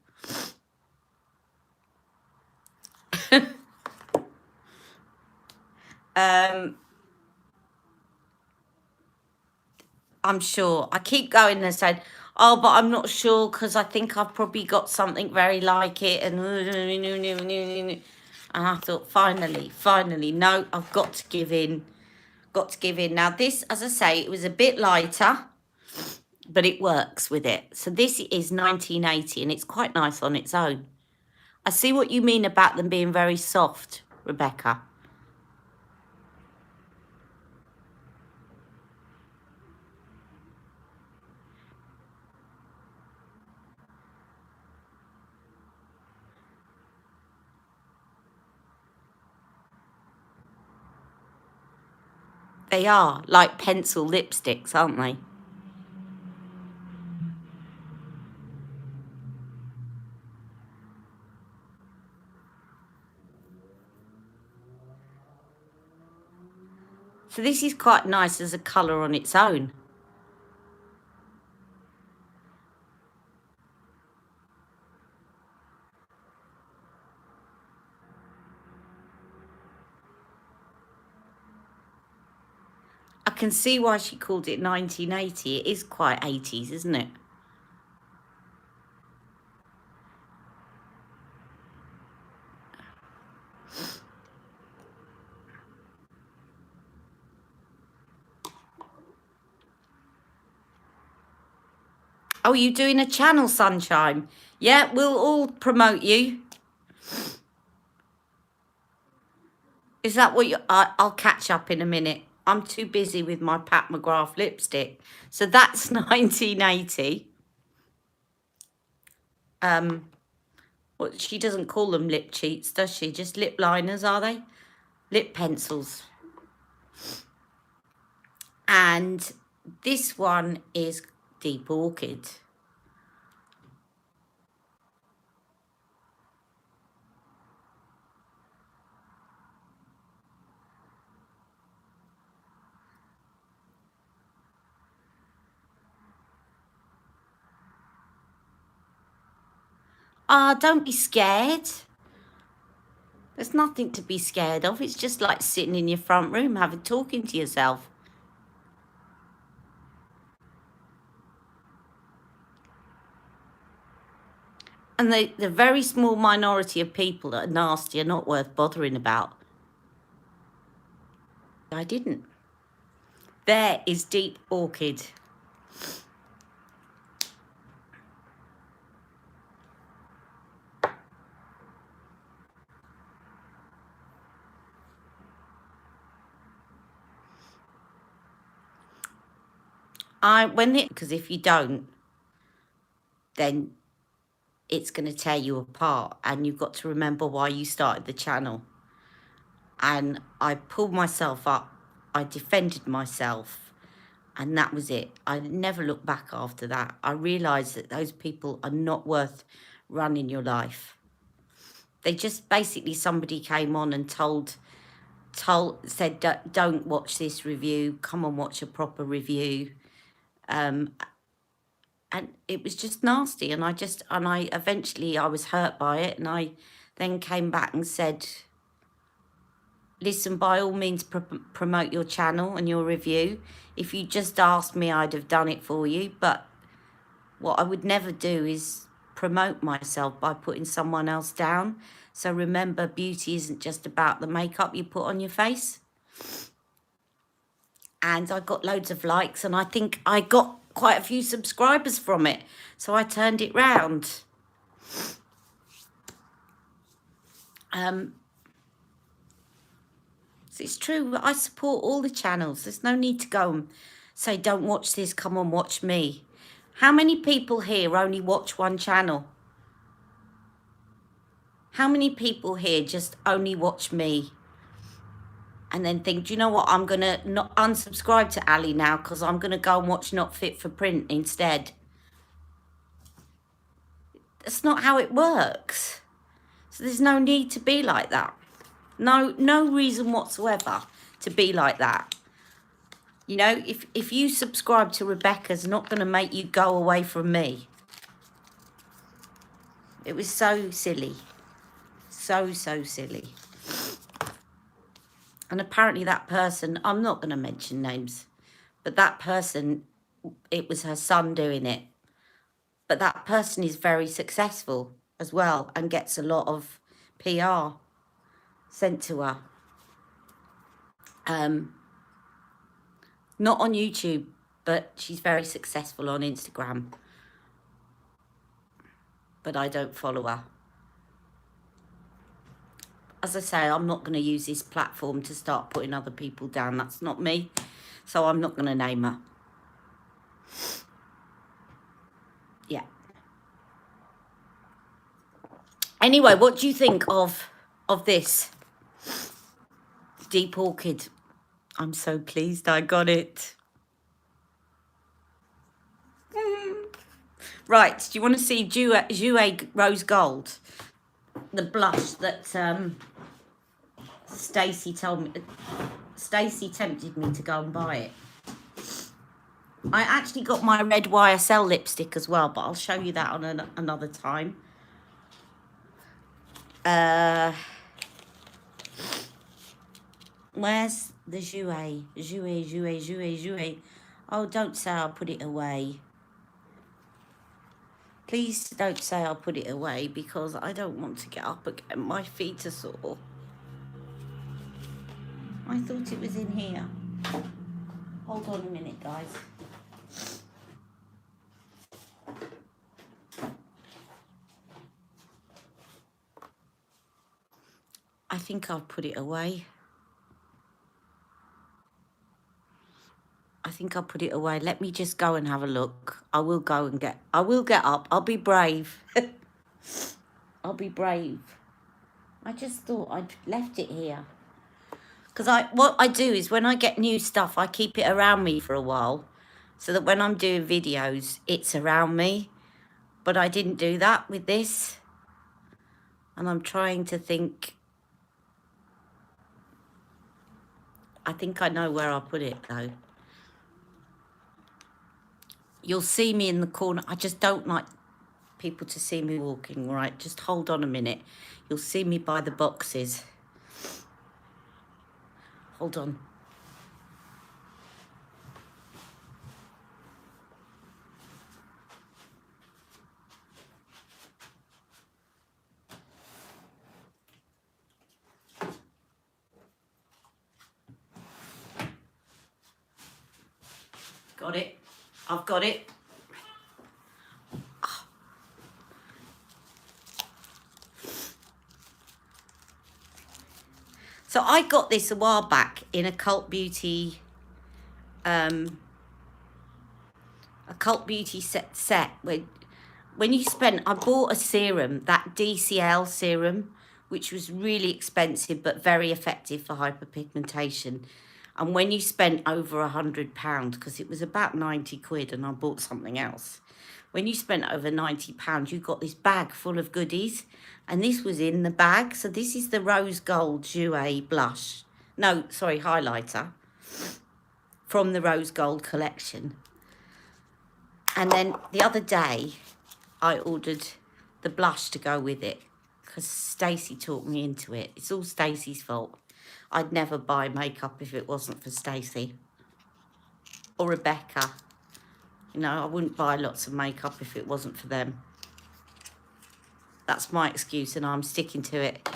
I'm sure. I keep going and saying, Oh, but I'm not sure because I think I've probably got something very like it. And I thought, finally, no, I've got to give in. Got to give in. Now, this, as I say, it was a bit lighter, but it works with it. So this is 1980, and it's quite nice on its own. I see what you mean about them being very soft, Rebecca. They are like pencil lipsticks, aren't they? So this is quite nice as a colour on its own. I can see why she called it 1980. It is quite 80s, isn't it? Oh, you doing a channel, Sunshine? Yeah, we'll all promote you. Is that what you... I'll catch up in a minute. I'm too busy with my Pat McGrath lipstick. So that's 1980. What, she doesn't call them lip cheats, does she? Just lip liners, are they? Lip pencils. And this one is Deep Orchid. Ah, don't be scared. There's nothing to be scared of. It's just like sitting in your front room talking to yourself. And the very small minority of people that are nasty are not worth bothering about. I didn't. There is Deep Orchid. Because if you don't, then it's going to tear you apart, and you've got to remember why you started the channel. And I pulled myself up, I defended myself, and that was it. I never looked back after that. I realised that those people are not worth running your life. They just basically, somebody came on and said, don't watch this review, come and watch a proper review. And it was just nasty. And I eventually I was hurt by it. And I then came back and said, listen, by all means, promote your channel and your review. If you just asked me, I'd have done it for you. But what I would never do is promote myself by putting someone else down. So remember, beauty isn't just about the makeup you put on your face. And I got loads of likes, and I think I got quite a few subscribers from it. So I turned it round. It's true. I support all the channels. There's no need to go and say, don't watch this, come on, watch me. How many people here only watch one channel? How many people here just only watch me and then think, do you know what, I'm going to not unsubscribe to Ali now because I'm going to go and watch Not Fit for Print instead? That's not how it works. So there's no need to be like that. No reason whatsoever to be like that. You know, if you subscribe to Rebecca's, not going to make you go away from me. It was so silly. So silly. And apparently that person, I'm not going to mention names, but that person, it was her son doing it. But that person is very successful as well and gets a lot of PR sent to her. Not on YouTube, but she's very successful on Instagram. But I don't follow her. As I say, I'm not going to use this platform to start putting other people down. That's not me. So I'm not going to name her. Yeah. Anyway, what do you think of this? Deep Orchid. I'm so pleased I got it. Right, do you want to see Jouer Rose Gold? The blush that Stacey told me. Stacey tempted me to go and buy it. I actually got my red YSL lipstick as well, but I'll show you that on another time. Where's the Jouer? Oh, don't say I'll put it away. Please don't say I'll put it away because I don't want to get up again. My feet are sore. I thought it was in here. Hold on a minute, guys. I think I'll put it away. I think I'll put it away. Let me just go and have a look. I will get up. I'll be brave. I'll be brave. I just thought I'd left it here. Because what I do is when I get new stuff, I keep it around me for a while. So that when I'm doing videos, it's around me. But I didn't do that with this. And I'm trying to think. I think I know where I'll put it though. You'll see me in the corner. I just don't like people to see me walking, right? Just hold on a minute. You'll see me by the boxes. Hold on. Got it. I've got it. So I got this a while back in a Cult Beauty set where when you spend, I bought a serum, that DCL serum, which was really expensive but very effective for hyperpigmentation. And when you spent over £100, because it was about 90 quid and I bought something else. When you spent over £90, you got this bag full of goodies. And this was in the bag. So this is the Rose Gold Jouer blush. No, sorry, highlighter. From the Rose Gold collection. And then the other day, I ordered the blush to go with it. Because Stacey talked me into it. It's all Stacey's fault. I'd never buy makeup if it wasn't for Stacey. Or Rebecca. You know, I wouldn't buy lots of makeup if it wasn't for them. That's my excuse and I'm sticking to it.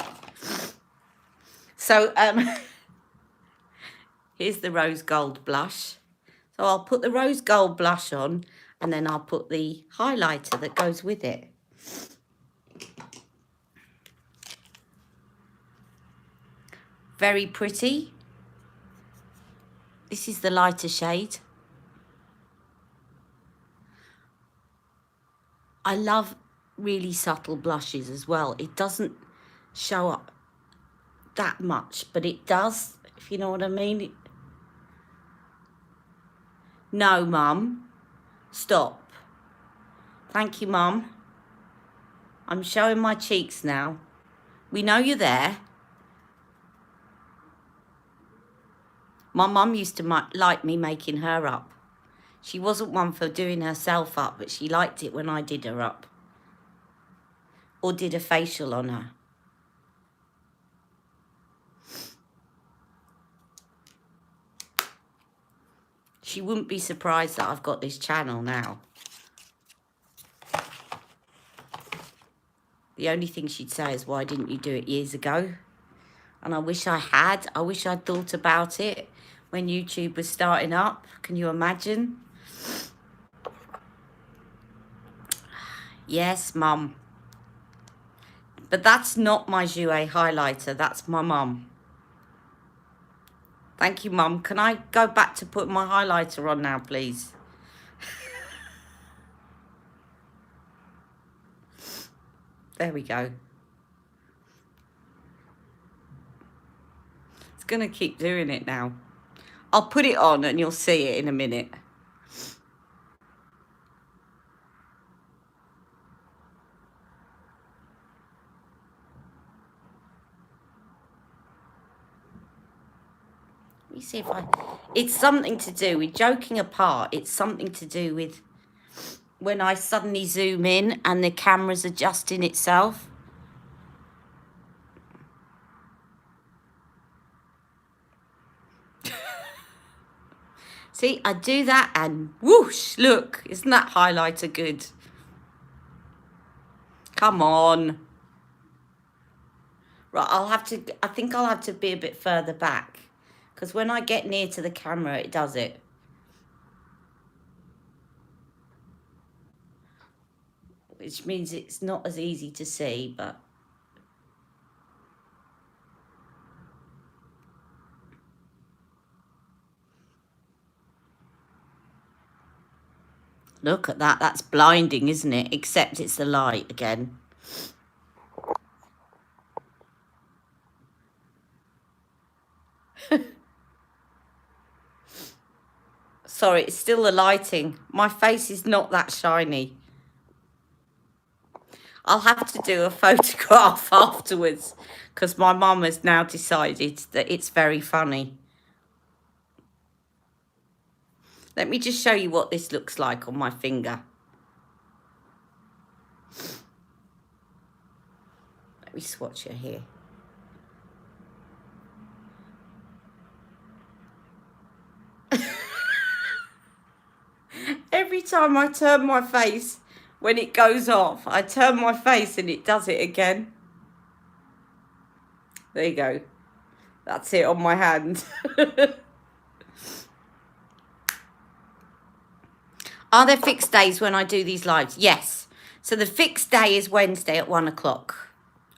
So, here's the Rose Gold blush. So I'll put the Rose Gold blush on and then I'll put the highlighter that goes with it. Very pretty. This is the lighter shade. I love really subtle blushes as well. It doesn't show up that much, but it does, if you know what I mean. No, Mum. Stop. Thank you, Mum. I'm showing my cheeks now. We know you're there. My mum used to like me making her up. She wasn't one for doing herself up, but she liked it when I did her up. Or did a facial on her. She wouldn't be surprised that I've got this channel now. The only thing she'd say is, why didn't you do it years ago? And I wish I had. I wish I'd thought about it when YouTube was starting up. Can you imagine? Yes, Mum. But that's not my Jouer highlighter. That's my mum. Thank you, Mum. Can I go back to put my highlighter on now, please? There we go. It's going to keep doing it now. I'll put it on and you'll see it in a minute. Let me see if I... It's something to do with, joking apart, it's something to do with when I suddenly zoom in and the camera's adjusting itself. See, I do that and whoosh, look, isn't that highlighter good? Come on. Right, I think I'll have to be a bit further back because when I get near to the camera, it does it. Which means it's not as easy to see, but... Look at that. That's blinding, isn't it? Except it's the light again. Sorry, it's still the lighting. My face is not that shiny. I'll have to do a photograph afterwards because my mum has now decided that it's very funny. Let me just show you what this looks like on my finger. Let me swatch it here. Every time I turn my face, when it goes off, I turn my face and it does it again. There you go. That's it on my hand. Are there fixed days when I do these lives? Yes. So the fixed day is Wednesday at 1 o'clock.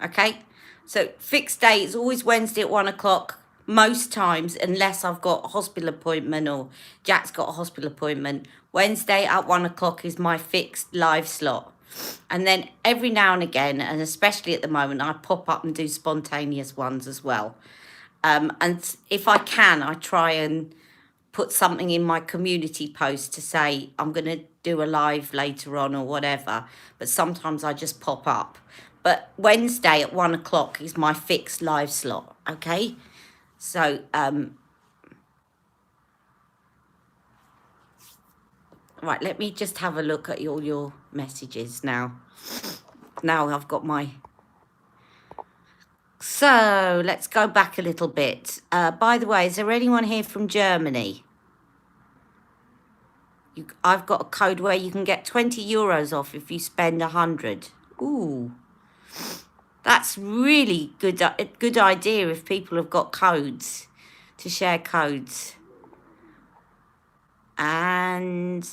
Okay? So fixed day is always Wednesday at 1 o'clock most times, unless I've got a hospital appointment or Jack's got a hospital appointment. Wednesday at 1 o'clock is my fixed live slot. And then every now and again, and especially at the moment, I pop up and do spontaneous ones as well. And if I can, I try and put something in my community post to say I'm going to do a live later on or whatever. But sometimes I just pop up. But Wednesday at 1 o'clock is my fixed live slot. Okay. So, right, let me just have a look at all your messages now. Now I've got my... So, let's go back a little bit. By the way, is there anyone here from Germany? I've got a code where you can get 20 euros off if you spend 100. Ooh. That's really good. A good idea if people have got codes, to share codes. And...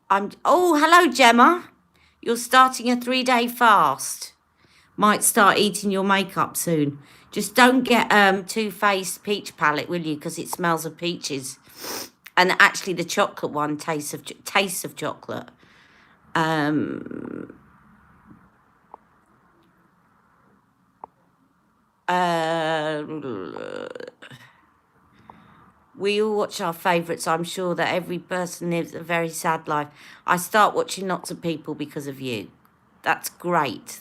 Oh, hello, Gemma. You're starting a 3-day fast. Might start eating your makeup soon. Just don't get Too Faced peach palette, will you? Because it smells of peaches. And actually, the chocolate one tastes of chocolate. We all watch our favourites. I'm sure that every person lives a very sad life. I start watching lots of people because of you. That's great.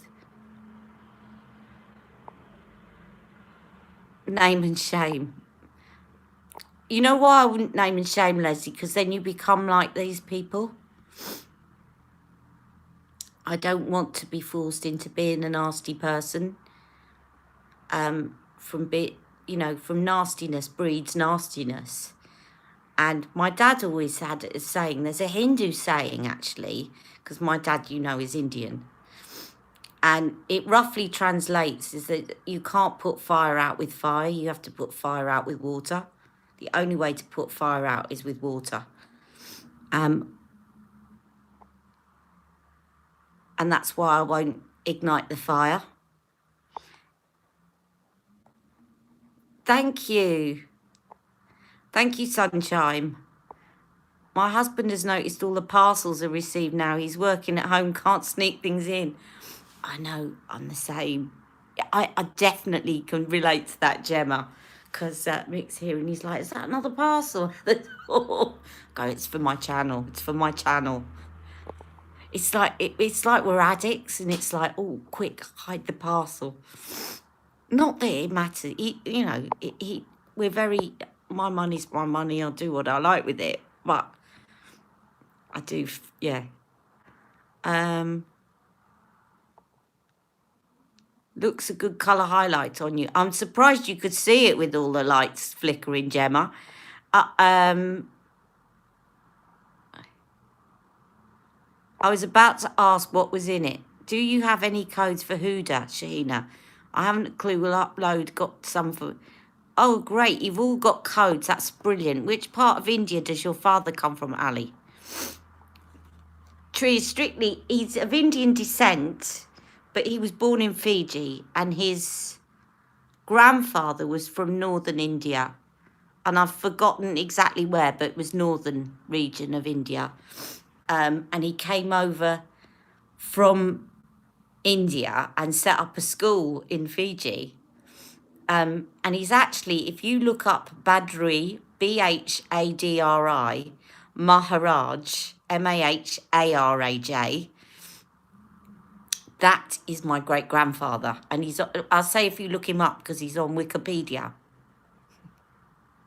Name and shame. You know why I wouldn't name and shame, Leslie? Because then you become like these people. I don't want to be forced into being a nasty person. From nastiness breeds nastiness. And my dad always had a saying, there's a Hindu saying actually, because my dad, you know, is Indian. And it roughly translates is that you can't put fire out with fire, you have to put fire out with water. The only way to put fire out is with water. And that's why I won't ignite the fire. Thank you. Thank you, Sunshine. My husband has noticed all the parcels are received now. He's working at home, can't sneak things in. I know, I'm the same. I definitely can relate to that, Gemma, because Mick's here and he's like, is that another parcel? Go, it's for my channel. It's for my channel. It's like it's like we're addicts, and it's like, oh, quick, hide the parcel. Not that it matters. You know, we're very. My money's my money. I'll do what I like with it, but I do, yeah. Looks a good colour highlight on you. I'm surprised you could see it with all the lights flickering, Gemma. I was about to ask what was in it. Do you have any codes for Huda, Shahina? I haven't a clue. We'll upload. Got some for... Oh, great. You've all got codes. That's brilliant. Which part of India does your father come from, Ali? Tree is strictly... He's of Indian descent, but he was born in Fiji, and his grandfather was from northern India. And I've forgotten exactly where, but it was northern region of India. And he came over from India and set up a school in Fiji. And he's actually, if you look up Badri, Bhadri, Maharaj, Maharaj, that is my great-grandfather. And he's, I'll say if you look him up, because he's on Wikipedia.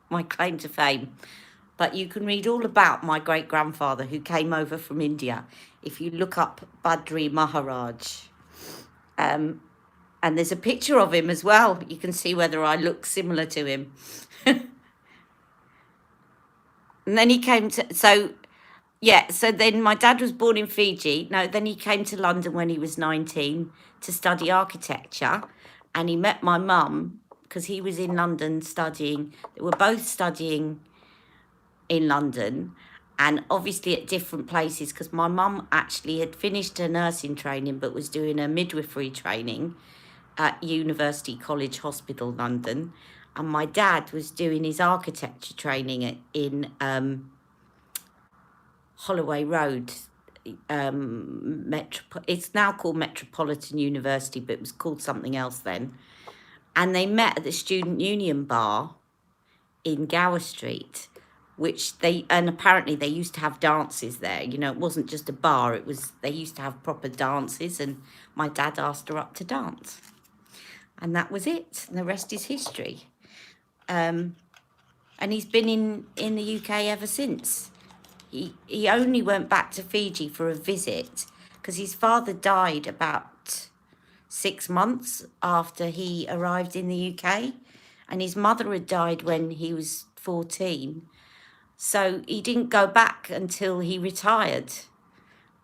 My claim to fame. But you can read all about my great-grandfather who came over from India if you look up Badri Maharaj. And there's a picture of him as well. You can see whether I look similar to him. And then he came to... So, yeah, so then my dad was born in Fiji. No, then he came to London when he was 19 to study architecture. And he met my mum because he was in London studying. They were both studying in London, and obviously at different places, because my mum actually had finished her nursing training but was doing her midwifery training at University College Hospital, London, and my dad was doing his architecture training in Holloway Road. It's now called Metropolitan University, but it was called something else then. And they met at the Student Union Bar in Gower Street, which and apparently they used to have dances there. You know, it wasn't just a bar, they used to have proper dances, and my dad asked her up to dance. And that was it, and the rest is history. And he's been in the UK ever since. He only went back to Fiji for a visit, because his father died about 6 months after he arrived in the UK, and his mother had died when he was 14. So he didn't go back until he retired.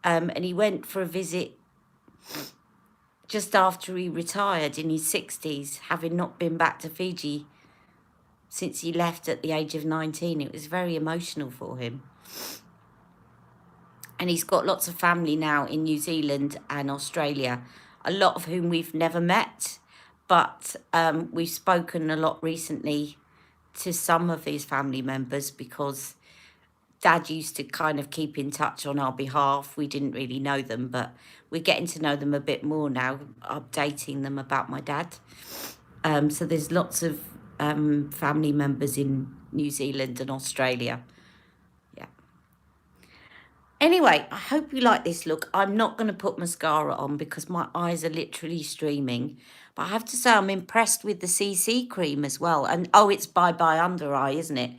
And he went for a visit just after he retired in his 60s, having not been back to Fiji since he left at the age of 19. It was very emotional for him. And he's got lots of family now in New Zealand and Australia, a lot of whom we've never met, but we've spoken a lot recently to some of his family members, because Dad used to kind of keep in touch on our behalf. We didn't really know them, but we're getting to know them a bit more now, updating them about my dad. So there's lots of family members in New Zealand and Australia. Yeah. Anyway, I hope you like this look. I'm not going to put mascara on because my eyes are literally streaming. But I have to say I'm impressed with the CC cream as well. And, oh, it's Bye Bye Under Eye, isn't it?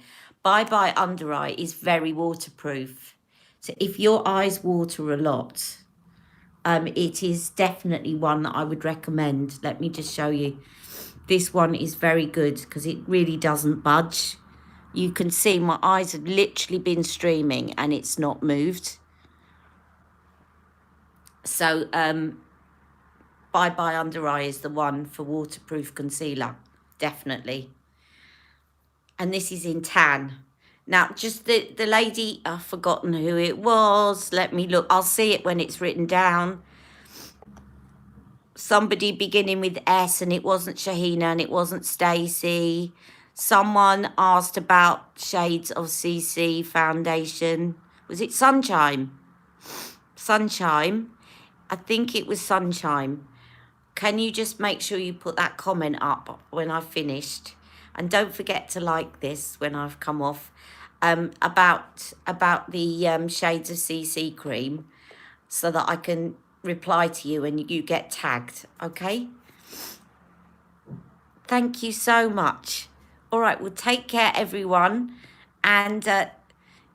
Bye Bye Under Eye is very waterproof. So if your eyes water a lot, it is definitely one that I would recommend. Let me just show you. This one is very good because it really doesn't budge. You can see my eyes have literally been streaming and it's not moved. So Bye Bye Under Eye is the one for waterproof concealer, definitely. And this is in tan. Now, just the lady, I've forgotten who it was. Let me look. I'll see it when it's written down. Somebody beginning with S, and it wasn't Shahina and it wasn't Stacey. Someone asked about shades of CC foundation. Was it Sunshine? Sunshine. I think it was Sunshine. Can you just make sure you put that comment up when I've finished? And don't forget to like this when I've come off, about the shades of CC cream, so that I can reply to you and you get tagged, okay? Thank you so much. All right, well, take care, everyone. And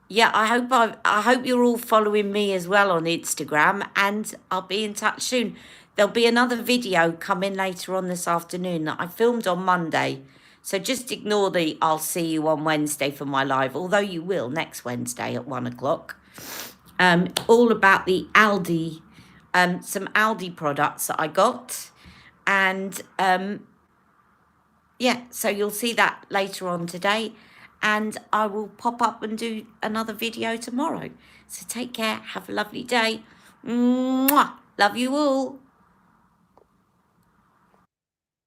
yeah, I hope you're all following me as well on Instagram, and I'll be in touch soon. There'll be another video coming later on this afternoon that I filmed on Monday. So just ignore the I'll see you on Wednesday for my live, although you will next Wednesday at 1 o'clock. All about the Aldi, some Aldi products that I got. And yeah, so you'll see that later on today. And I will pop up and do another video tomorrow. So take care. Have a lovely day. Mwah. Love you all.